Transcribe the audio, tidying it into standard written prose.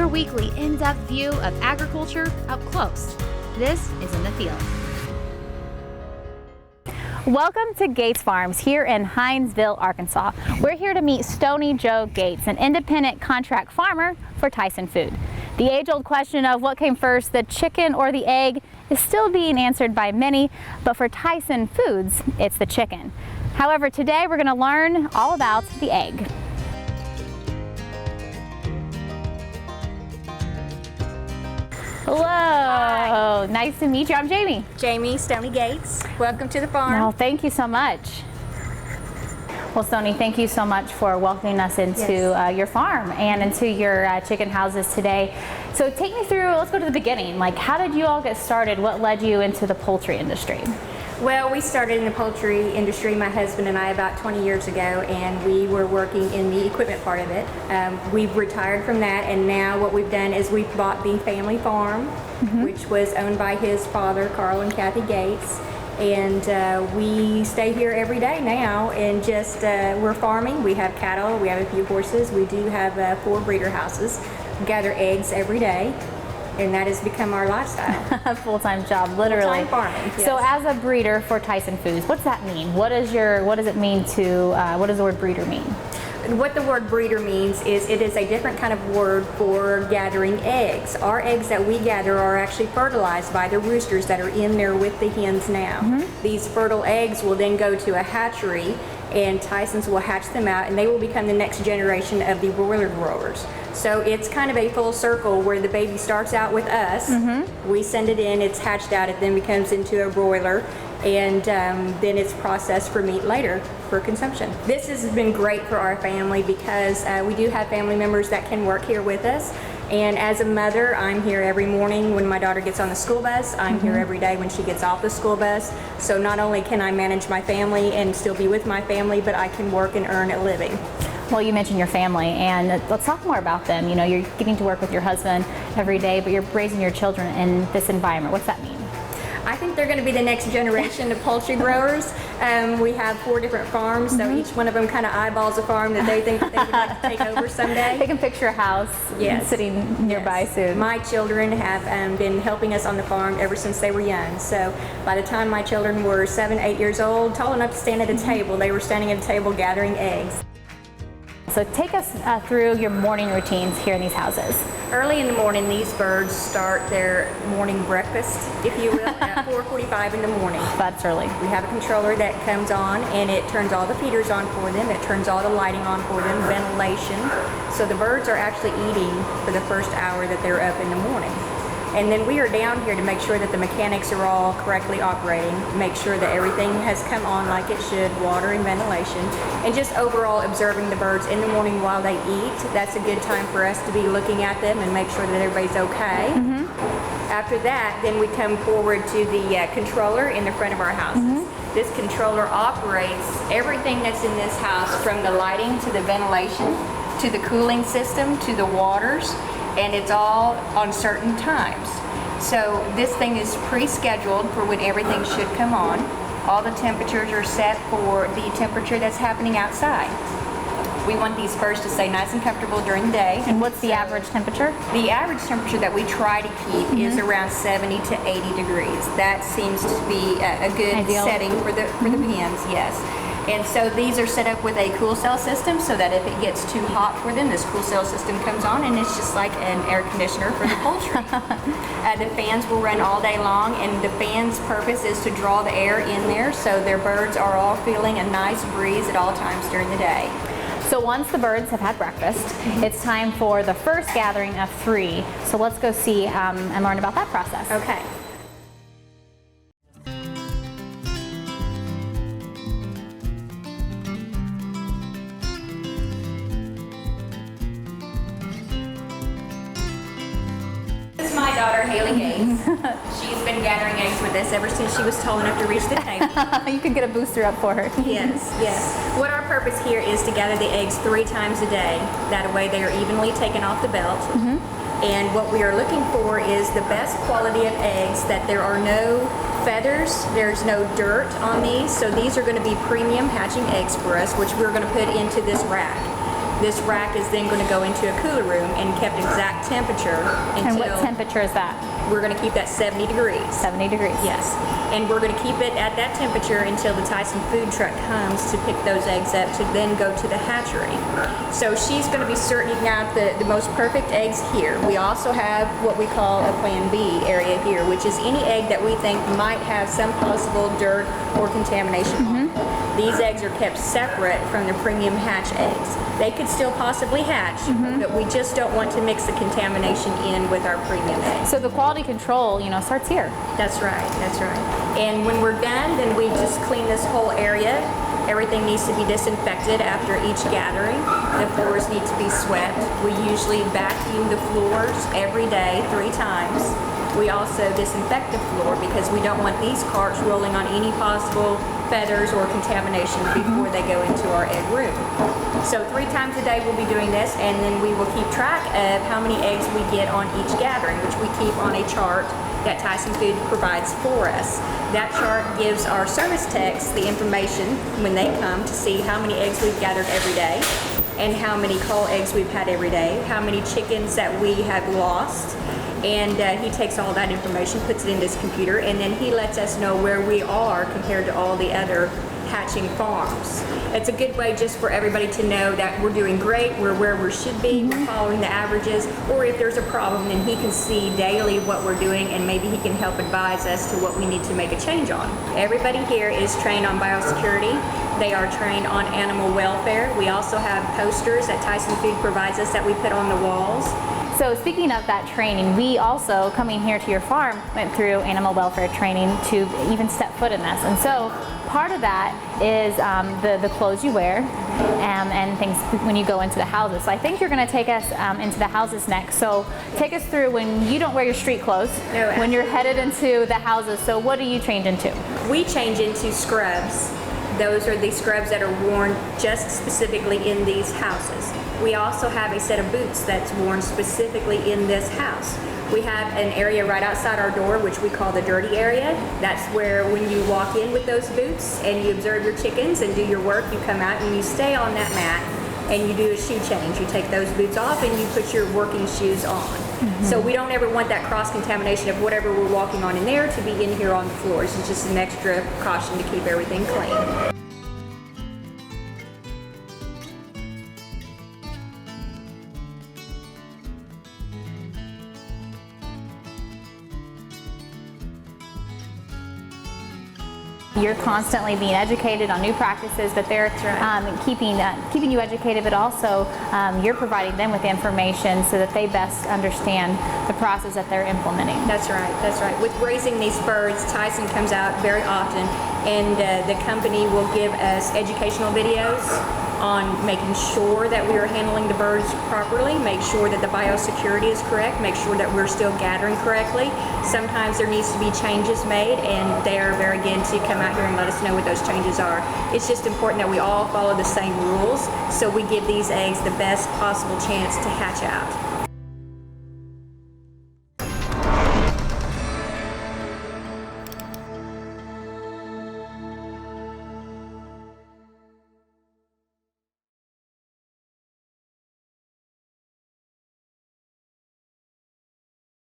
your weekly in-depth view of agriculture up close. This is In the Field. Welcome to Gates Farms here in Hinesville, Arkansas. We're here to meet Stony Joe Gates, an independent contract farmer for Tyson Food. The age-old question of what came first, the chicken or the egg, is still being answered by many, but for Tyson Foods, it's the chicken. However, today we're going to learn all about the egg. Hello. Hi. Nice to meet you. I'm Jamie. Jamie, Stony Gates. Welcome to the farm. Well, thank you so much. Well, Stony, thank you so much for welcoming us into your farm and into your chicken houses today. So take me through, let's go to the beginning. Like, how did you all get started? What led you into the poultry industry? Well, we started in the poultry industry, my husband and I, about 20 years ago, and we were working in the equipment part of it. We've retired from that, and now what we've done is we've bought the family farm, which was owned by his father, Carl and Kathy Gates. And we stay here every day now, and just we're farming. We have cattle, we have a few horses, we do have 4 breeder houses. We gather eggs every day, and that has become our lifestyle. A full-time job, literally. Full-time farming, yes. So as a breeder for Tyson Foods, what's that mean? What does it mean to, what does the word breeder mean? What the word breeder means is it is a different kind of word for gathering eggs. Our eggs that we gather are actually fertilized by the roosters that are in there with the hens now. These fertile eggs will then go to a hatchery, and Tyson's will hatch them out, and they will become the next generation of the broiler growers. So it's kind of a full circle where the baby starts out with us, we send it in, it's hatched out, it then becomes into a broiler, and then it's processed for meat later for consumption. This has been great for our family because we do have family members that can work here with us. And as a mother, I'm here every morning when my daughter gets on the school bus. I'm here every day when she gets off the school bus. So not only can I manage my family and still be with my family, but I can work and earn a living. Well, you mentioned your family, and let's talk more about them. You know, you're getting to work with your husband every day, but you're raising your children in this environment. What's that mean? I think they're going to be the next generation of poultry growers. We have 4 different farms, so each one of them kind of eyeballs a farm that they think that they would like to take over someday. They can picture a house sitting nearby soon. My children have been helping us on the farm ever since they were young. So by the time my children were 7, 8 years old, tall enough to stand at a table, they were standing at a table gathering eggs. So take us through your morning routines here in these houses. Early in the morning, these birds start their morning breakfast, if you will, at 4:45 in the morning. That's early. We have a controller that comes on, and it turns all the feeders on for them. It turns all the lighting on for them, ventilation. So the birds are actually eating for the first hour that they're up in the morning. And then we are down here to make sure that the mechanics are all correctly operating, make sure that everything has come on like it should, water and ventilation, and just overall observing the birds in the morning while they eat. That's a good time for us to be looking at them and make sure that everybody's okay. After that, then we come forward to the controller in the front of our houses. This controller operates everything that's in this house, from the lighting to the ventilation, to the cooling system, to the waters, and it's all on certain times. So this thing is pre-scheduled for when everything should come on. All the temperatures are set for the temperature that's happening outside. We want these birds to stay nice and comfortable during the day. And what's the average temperature? The average temperature that we try to keep is around 70 to 80 degrees. That seems to be a good setting for the pens, yes. And so these are set up with a cool cell system, so that if it gets too hot for them, this cool cell system comes on, and it's just like an air conditioner for the poultry. The fans will run all day long, and the fan's purpose is to draw the air in there, so their birds are all feeling a nice breeze at all times during the day. So once the birds have had breakfast, it's time for the first gathering of 3. So let's go see and learn about that process. Okay. This is my daughter, Haley Gates. She's been gathering eggs with us ever since she was tall enough to reach the table. You could get a booster up for her. Yes, yes. What our purpose here is to gather the eggs 3 times a day. That way they are evenly taken off the belt. And what we are looking for is the best quality of eggs, that there are no feathers, there's no dirt on these. So these are going to be premium hatching eggs for us, which we're going to put into this rack. This rack is then going to go into a cooler room and kept exact temperature until... And what temperature is that? We're going to keep that 70 degrees. 70 degrees. Yes. And we're going to keep it at that temperature until the Tyson food truck comes to pick those eggs up to then go to the hatchery. So she's going to be sorting out the most perfect eggs here. We also have what we call a Plan B area here, which is any egg that we think might have some possible dirt or contamination on it. These eggs are kept separate from the premium hatch eggs. They could still possibly hatch, but we just don't want to mix the contamination in with our premium eggs. So the quality control, starts here. That's right, that's right. And when we're done, then we just clean this whole area. Everything needs to be disinfected after each gathering. The floors need to be swept. We usually vacuum the floors every day 3 times. We also disinfect the floor because we don't want these carts rolling on any possible feathers or contamination before they go into our egg room. So 3 times a day we'll be doing this, and then we will keep track of how many eggs we get on each gathering, which we keep on a chart that Tyson Food provides for us. That chart gives our service techs the information when they come to see how many eggs we've gathered every day and how many cull eggs we've had every day, how many chickens that we have lost. And he takes all that information, puts it in his computer, and then he lets us know where we are compared to all the other hatching farms. It's a good way just for everybody to know that we're doing great, we're where we should be, we're following the averages, or if there's a problem, then he can see daily what we're doing and maybe he can help advise us to what we need to make a change on. Everybody here is trained on biosecurity. They are trained on animal welfare. We also have posters that Tyson Food provides us that we put on the walls. So speaking of that training, we also, coming here to your farm, went through animal welfare training to even step foot in this. And so part of that is the clothes you wear and things when you go into the houses. So I think you're going to take us into the houses next. So take us through when you don't wear your street clothes, when you're headed into the houses. So what do you change into? We change into scrubs. Those are the scrubs that are worn just specifically in these houses. We also have a set of boots that's worn specifically in this house. We have an area right outside our door, which we call the dirty area. That's where when you walk in with those boots and you observe your chickens and do your work, you come out and you stay on that mat and you do a shoe change. You take those boots off and you put your working shoes on. So we don't ever want that cross-contamination of whatever we're walking on in there to be in here on the floors. It's just an extra precaution to keep everything clean. You're constantly being educated on new practices, but they're keeping you educated, but also you're providing them with information so that they best understand the process that they're implementing. That's right, that's right. With raising these birds, Tyson comes out very often, and the company will give us educational videos on making sure that we are handling the birds properly, make sure that the biosecurity is correct, make sure that we're still gathering correctly. Sometimes there needs to be changes made, and they are very good to come out here and let us know what those changes are. It's just important that we all follow the same rules so we give these eggs the best possible chance to hatch out.